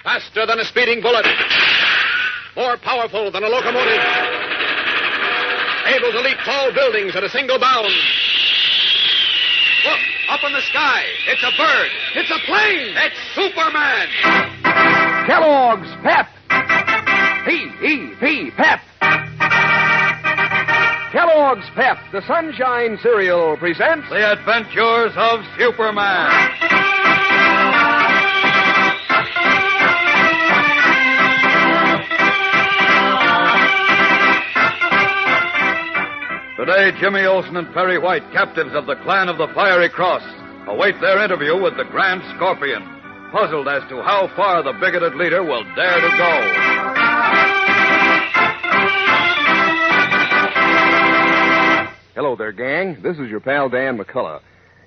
Faster than a speeding bullet. More powerful than a locomotive. Able to leap tall buildings at a single bound. Look, up in the sky. It's a bird. It's a plane. It's Superman. Kellogg's Pep. P-E-P, Pep. Kellogg's Pep, the Sunshine Cereal, presents The Adventures of Superman. Today, Jimmy Olsen and Perry White, captives of the clan of the Fiery Cross, await their interview with the Grand Scorpion, puzzled as to how far the bigoted leader will dare to go. Hello there, gang. This is your pal Dan McCullough.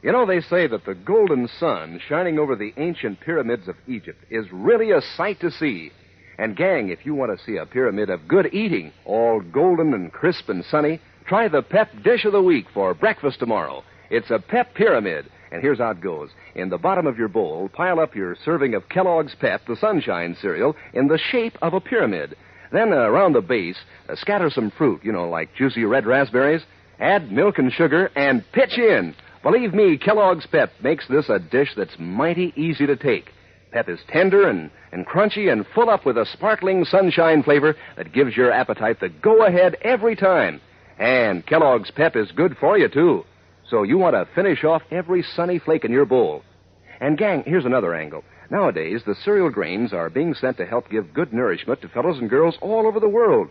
You know, they say that the golden sun shining over the ancient pyramids of Egypt is really a sight to see. And, gang, if you want to see a pyramid of good eating, all golden and crisp and sunny, try the Pep Dish of the Week for breakfast tomorrow. It's a Pep Pyramid, and here's how it goes. In the bottom of your bowl, pile up your serving of Kellogg's Pep, the Sunshine Cereal, in the shape of a pyramid. Then, around the base, scatter some fruit, like juicy red raspberries. Add milk and sugar, and pitch in. Believe me, Kellogg's Pep makes this a dish that's mighty easy to take. Pep is tender and crunchy and full up with a sparkling sunshine flavor that gives your appetite the go-ahead every time. And Kellogg's Pep is good for you, too. So you want to finish off every sunny flake in your bowl. And, gang, here's another angle. Nowadays, the cereal grains are being sent to help give good nourishment to fellows and girls all over the world.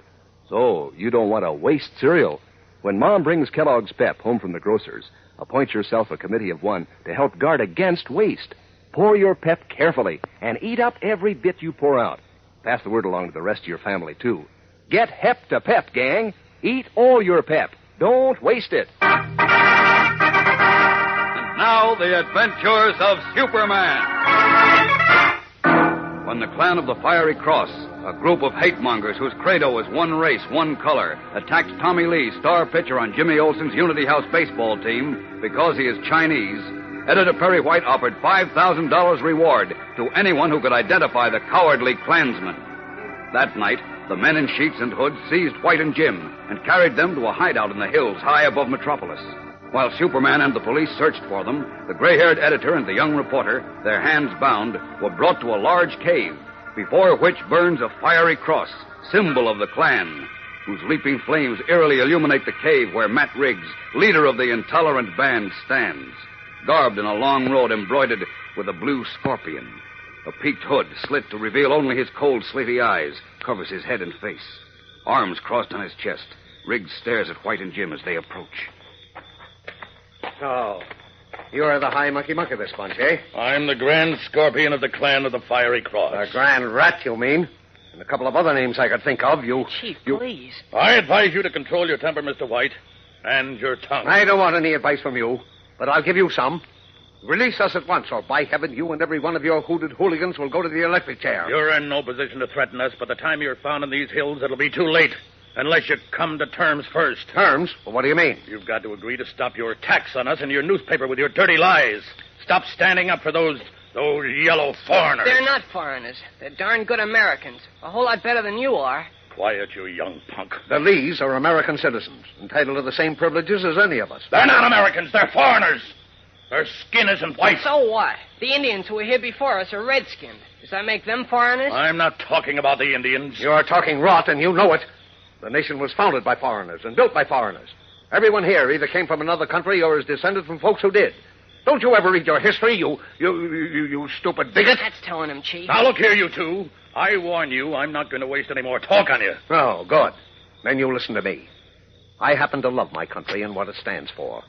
So you don't want to waste cereal. When Mom brings Kellogg's Pep home from the grocer's, appoint yourself a committee of one to help guard against waste. Pour your Pep carefully and eat up every bit you pour out. Pass the word along to the rest of your family, too. Get Hep to Pep, gang. Eat all your Pep. Don't waste it. And now, the adventures of Superman. When the clan of the Fiery Cross, a group of hate-mongers whose credo is one race, one color, attacked Tommy Lee, star pitcher on Jimmy Olsen's Unity House baseball team, because he is Chinese, Editor Perry White offered $5,000 reward to anyone who could identify the cowardly Klansman. That night, the men in sheets and hoods seized White and Jim and carried them to a hideout in the hills high above Metropolis. While Superman and the police searched for them, the gray-haired editor and the young reporter, their hands bound, were brought to a large cave, before which burns a fiery cross, symbol of the Klan, whose leaping flames eerily illuminate the cave where Matt Riggs, leader of the intolerant band, stands, garbed in a long robe embroidered with a blue scorpion. A peaked hood, slit to reveal only his cold, slaty eyes, covers his head and face. Arms crossed on his chest, Riggs stares at White and Jim as they approach. So, you are the high monkey-monk of this bunch, eh? I'm the Grand Scorpion of the Clan of the Fiery Cross. The Grand Rat, you mean? And a couple of other names I could think of. Chief, please. I advise you to control your temper, Mr. White, and your tongue. I don't want any advice from you, but I'll give you some. Release us at once, or by heaven, you and every one of your hooded hooligans will go to the electric chair. You're in no position to threaten us. By the time you're found in these hills, it'll be too late. Unless you come to terms first. Terms? Well, what do you mean? You've got to agree to stop your attacks on us and your newspaper with your dirty lies. Stop standing up for those yellow foreigners. They're not foreigners. They're darn good Americans. A whole lot better than you are. Quiet, you young punk. The Lees are American citizens, entitled to the same privileges as any of us. They're not Americans. They're foreigners. Their skin isn't white. So what? The Indians who were here before us are red-skinned. Does that make them foreigners? I'm not talking about the Indians. You're talking rot, and you know it. The nation was founded by foreigners and built by foreigners. Everyone here either came from another country or is descended from folks who did. Don't you ever read your history, you stupid bigot? That's telling him, Chief. Now, look here, you two. I warn you, I'm not going to waste any more talk on you. Oh, good. Then you listen to me. I happen to love my country and what it stands for.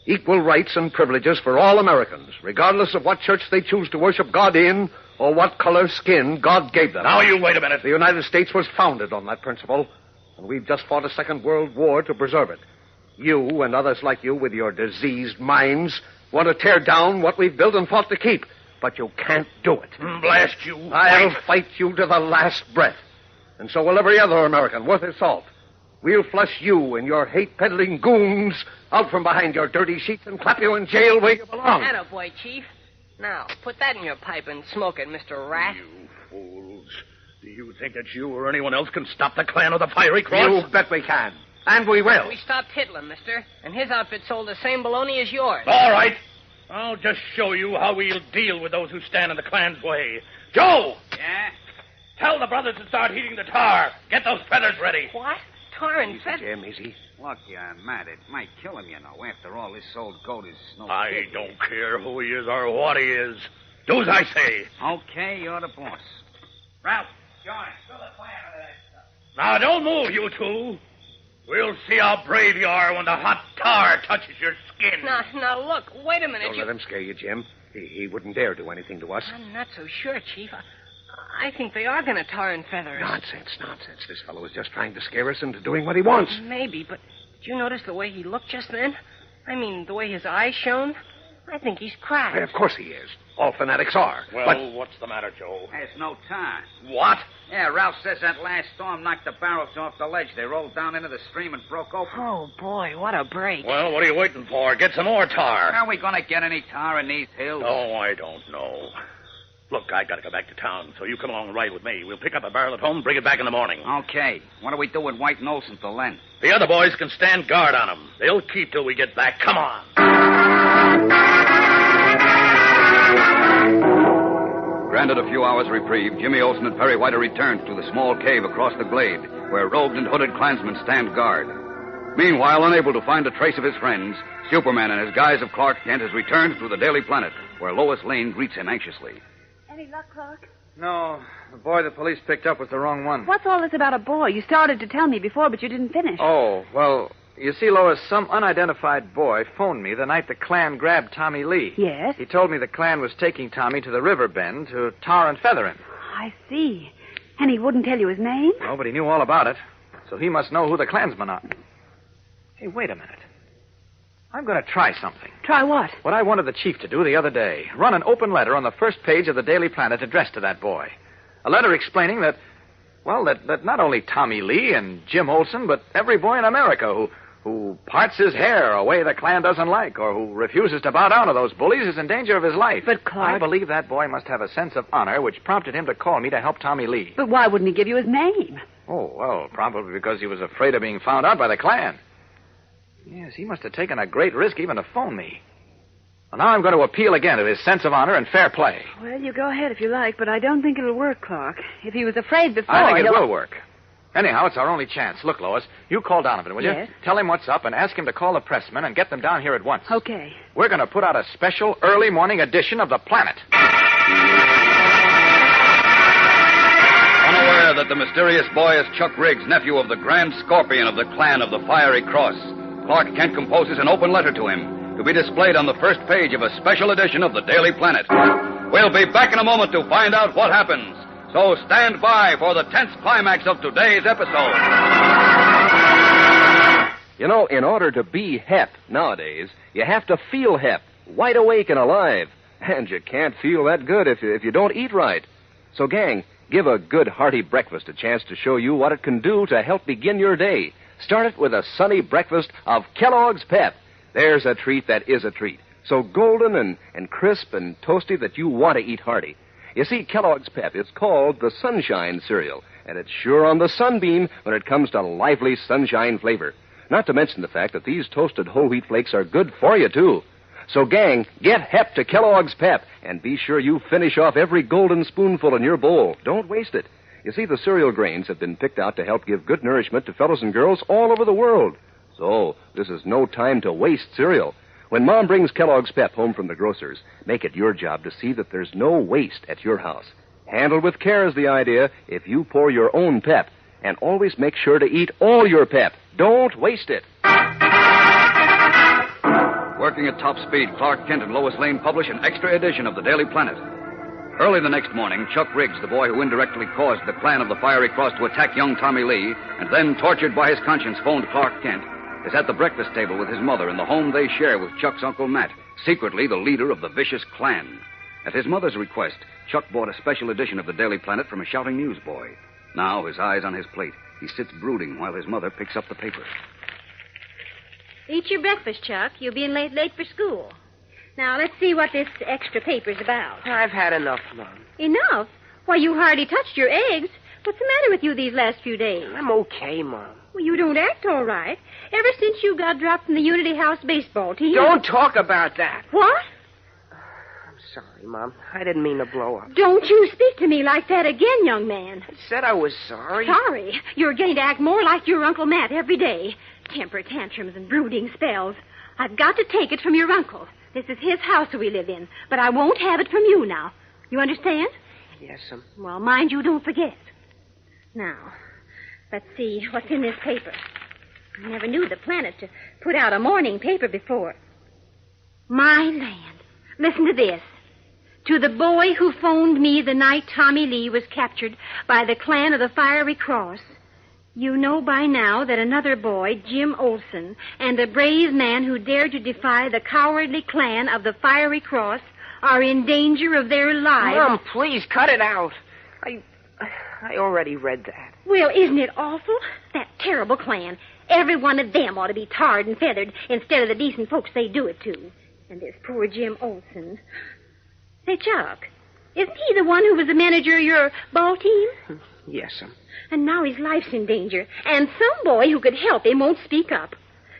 Equal rights and privileges for all Americans, regardless of what church they choose to worship God in or what color skin God gave them. Now, you wait a minute. The United States was founded on that principle, and we've just fought a Second World War to preserve it. You and others like you with your diseased minds want to tear down what we've built and fought to keep, but you can't do it. Blast you. I'll fight you to the last breath, and so will every other American worth his salt. We'll flush you and your hate-peddling goons out from behind your dirty sheets and clap you in jail where you belong. Attaboy, Chief. Now, put that in your pipe and smoke it, Mr. Rat. You fools. Do you think that you or anyone else can stop the clan of the Fiery Cross? You bet we can. And we will. We stopped Hitler, mister, and his outfit sold the same baloney as yours. All right. I'll just show you how we'll deal with those who stand in the clan's way. Joe! Yeah? Tell the brothers to start heating the tar. Get those feathers ready. What? Tar and Easy, feathers? Jim, easy. Look, Matt, it might kill him, you know. After all, this old goat is no I kid. don't care who he is or what he is. Do as I say. Okay, you're the boss. Ralph, join. Fill the fire out of that stuff. Now, don't move, you two. We'll see how brave you are when the hot tar touches your skin. Now, look. Wait a minute. Don't let him scare you, Jim. He wouldn't dare do anything to us. I'm not so sure, Chief. I think they are going to tar and feather us. Nonsense. This fellow is just trying to scare us into doing what he wants. Maybe, but did you notice the way he looked just then? I mean, the way his eyes shone? I think he's cracked. Why, of course he is. All fanatics are. Well, But what's the matter, Joe? There's no time. What? Yeah, Ralph says that last storm knocked the barrels off the ledge. They rolled down into the stream and broke open. Oh, boy, what a break. Well, what are you waiting for? Get some more tar. Are we going to get any tar in these hills? Oh, I don't know. Look, I got to go back to town, so you come along and ride with me. We'll pick up a barrel at home, bring it back in the morning. Okay. What do we do with White and Olson till then? The other boys can stand guard on them. They'll keep till we get back. Come on. Granted a few hours reprieve, Jimmy Olsen and Perry White are returned to the small cave across the glade, where robed and hooded clansmen stand guard. Meanwhile, unable to find a trace of his friends, Superman in his guise of Clark Kent has returned to the Daily Planet, where Lois Lane greets him anxiously. Any luck, Clark? No, the boy the police picked up was the wrong one. What's all this about a boy? You started to tell me before, but you didn't finish. Oh, well, you see, Lois, some unidentified boy phoned me the night the Klan grabbed Tommy Lee. Yes? He told me the Klan was taking Tommy to the river bend to tar and feather him. I see. And he wouldn't tell you his name? No, but he knew all about it, so he must know who the Klansmen are. Hey, wait a minute. I'm going to try something. Try what? What I wanted the chief to do the other day. Run an open letter on the first page of the Daily Planet addressed to that boy. A letter explaining that, well, that not only Tommy Lee and Jim Olsen, but every boy in America who parts his hair a way the Klan doesn't like, or who refuses to bow down to those bullies is in danger of his life. But, Clark... I believe that boy must have a sense of honor which prompted him to call me to help Tommy Lee. But why wouldn't he give you his name? Oh, well, probably because he was afraid of being found out by the Klan. Yes, he must have taken a great risk even to phone me. Well, now I'm going to appeal again to his sense of honor and fair play. Well, you go ahead if you like, but I don't think it'll work, Clark. If he was afraid before... I think it will work. Anyhow, it's our only chance. Look, Lois, you call Donovan, will you? Yes. Tell him what's up and ask him to call the pressmen and get them down here at once. Okay. We're going to put out a special early morning edition of the Planet. Unaware that the mysterious boy is Chuck Riggs, nephew of the Grand Scorpion of the Clan of the Fiery Cross, Clark Kent composes an open letter to him to be displayed on the first page of a special edition of the Daily Planet. We'll be back in a moment to find out what happens. So stand by for the tense climax of today's episode. You know, in order to be hep nowadays, you have to feel hep, wide awake and alive. And you can't feel that good if you don't eat right. So, gang, give a good hearty breakfast a chance to show you what it can do to help begin your day. Start it with a sunny breakfast of Kellogg's Pep. There's a treat that is a treat. So golden and crisp and toasty that you want to eat hearty. You see, Kellogg's Pep is called the Sunshine Cereal, and it's sure on the sunbeam when it comes to lively sunshine flavor. Not to mention the fact that these toasted whole wheat flakes are good for you, too. So, gang, get hep to Kellogg's Pep, and be sure you finish off every golden spoonful in your bowl. Don't waste it. You see, the cereal grains have been picked out to help give good nourishment to fellows and girls all over the world. So, this is no time to waste cereal. When Mom brings Kellogg's Pep home from the grocer's, make it your job to see that there's no waste at your house. Handle with care is the idea if you pour your own Pep. And always make sure to eat all your Pep. Don't waste it. Working at top speed, Clark Kent and Lois Lane publish an extra edition of the Daily Planet. Early the next morning, Chuck Riggs, the boy who indirectly caused the Klan of the Fiery Cross to attack young Tommy Lee, and then, tortured by his conscience, phoned Clark Kent, is at the breakfast table with his mother in the home they share with Chuck's Uncle Matt, secretly the leader of the vicious Klan. At his mother's request, Chuck bought a special edition of the Daily Planet from a shouting newsboy. Now, his eyes on his plate, he sits brooding while his mother picks up the paper. Eat your breakfast, Chuck. You'll be late for school. Now, let's see what this extra paper's about. I've had enough, Mom. Enough? Why, you hardly touched your eggs. What's the matter with you these last few days? I'm okay, Mom. Well, you don't act all right. Ever since you got dropped from the Unity House baseball team. Don't talk about that. What? I'm sorry, Mom. I didn't mean to blow up. Don't you speak to me like that again, young man. I said I was sorry. Sorry? You're getting to act more like your Uncle Matt every day. Temper tantrums and brooding spells. I've got to take it from your uncle. This is his house we live in, but I won't have it from you now. You understand? Yes, Well, mind you don't forget. Now, let's see what's in this paper. I never knew the Planet to put out a morning paper before. My land. Listen to this. To the boy who phoned me the night Tommy Lee was captured by the clan of the Fiery Cross. You know by now that another boy, Jim Olsen, and a brave man who dared to defy the cowardly clan of the Fiery Cross are in danger of their lives. Mom, please, cut it out. I already read that. Well, isn't it awful? That terrible clan. Every one of them ought to be tarred and feathered instead of the decent folks they do it to. And this poor Jim Olsen. Say, Chuck, isn't he the one who was the manager of your ball team? Yes, And now his life's in danger. And some boy who could help him won't speak up.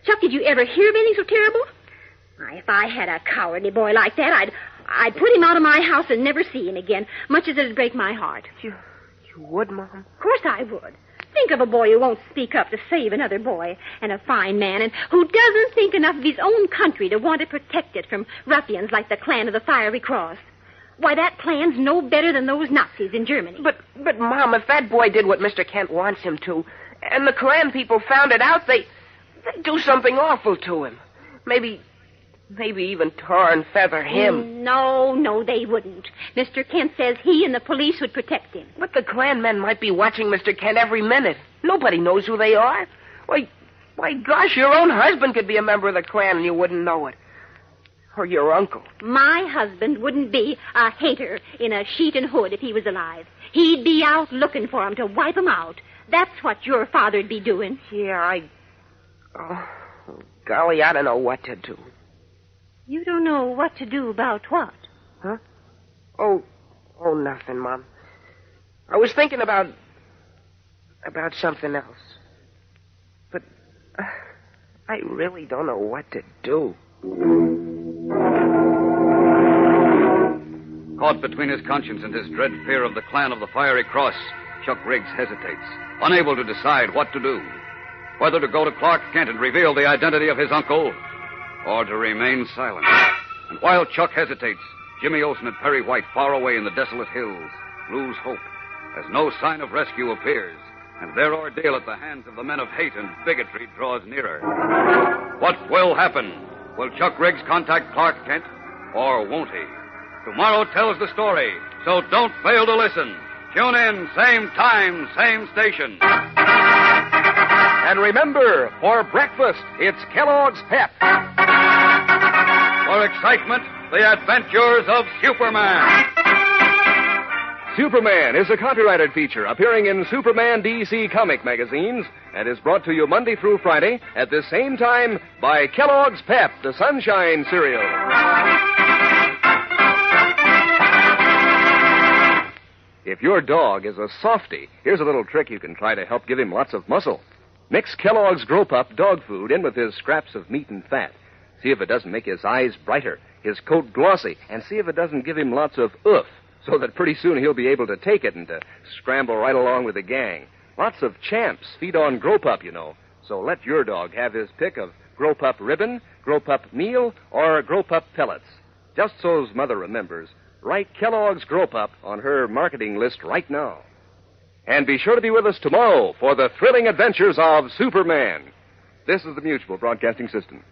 Chuck, did you ever hear of anything so terrible? Why, if I had a cowardly boy like that, I'd put him out of my house and never see him again, much as it'd break my heart. You would, Mom? Of course I would. Think of a boy who won't speak up to save another boy, and a fine man, and who doesn't think enough of his own country to want to protect it from ruffians like the clan of the Fiery Cross. Why, that clan's no better than those Nazis in Germany. But Mom, if that boy did what Mr. Kent wants him to, and the clan people found it out, they'd do something awful to him. Maybe even tar and feather him. No, they wouldn't. Mr. Kent says he and the police would protect him. But the clan men might be watching Mr. Kent every minute. Nobody knows who they are. Why, gosh, your own husband could be a member of the clan and you wouldn't know it. Or your uncle. My husband wouldn't be a hater in a sheet and hood if he was alive. He'd be out looking for him to wipe him out. That's what your father'd be doing. Yeah, Oh, golly, I don't know what to do. You don't know what to do about what? Huh? Oh, nothing, Mom. I was thinking about something else. But I really don't know what to do. Caught between his conscience and his dread fear of the clan of the Fiery Cross, Chuck Riggs hesitates, unable to decide what to do. Whether to go to Clark Kent and reveal the identity of his uncle, or to remain silent. And while Chuck hesitates, Jimmy Olsen and Perry White, far away in the desolate hills, lose hope as no sign of rescue appears, and their ordeal at the hands of the men of hate and bigotry draws nearer. What will happen? Will Chuck Riggs contact Clark Kent, or won't he? Tomorrow tells the story, so don't fail to listen. Tune in, same time, same station. And remember, for breakfast, it's Kellogg's Pep. For excitement, the adventures of Superman. Superman is a copyrighted feature appearing in Superman DC comic magazines and is brought to you Monday through Friday at the same time by Kellogg's Pep, the Sunshine Cereal. If your dog is a softie, here's a little trick you can try to help give him lots of muscle. Mix Kellogg's Grow Pup dog food in with his scraps of meat and fat. See if it doesn't make his eyes brighter, his coat glossy, and see if it doesn't give him lots of oof, so that pretty soon he'll be able to take it and to scramble right along with the gang. Lots of champs feed on Grow Pup, you know. So let your dog have his pick of Grow Pup ribbon, Grow Pup meal, or Grow Pup pellets. Just so his mother remembers, write Kellogg's Grow Pup on her marketing list right now. And be sure to be with us tomorrow for the thrilling adventures of Superman. This is the Mutual Broadcasting System.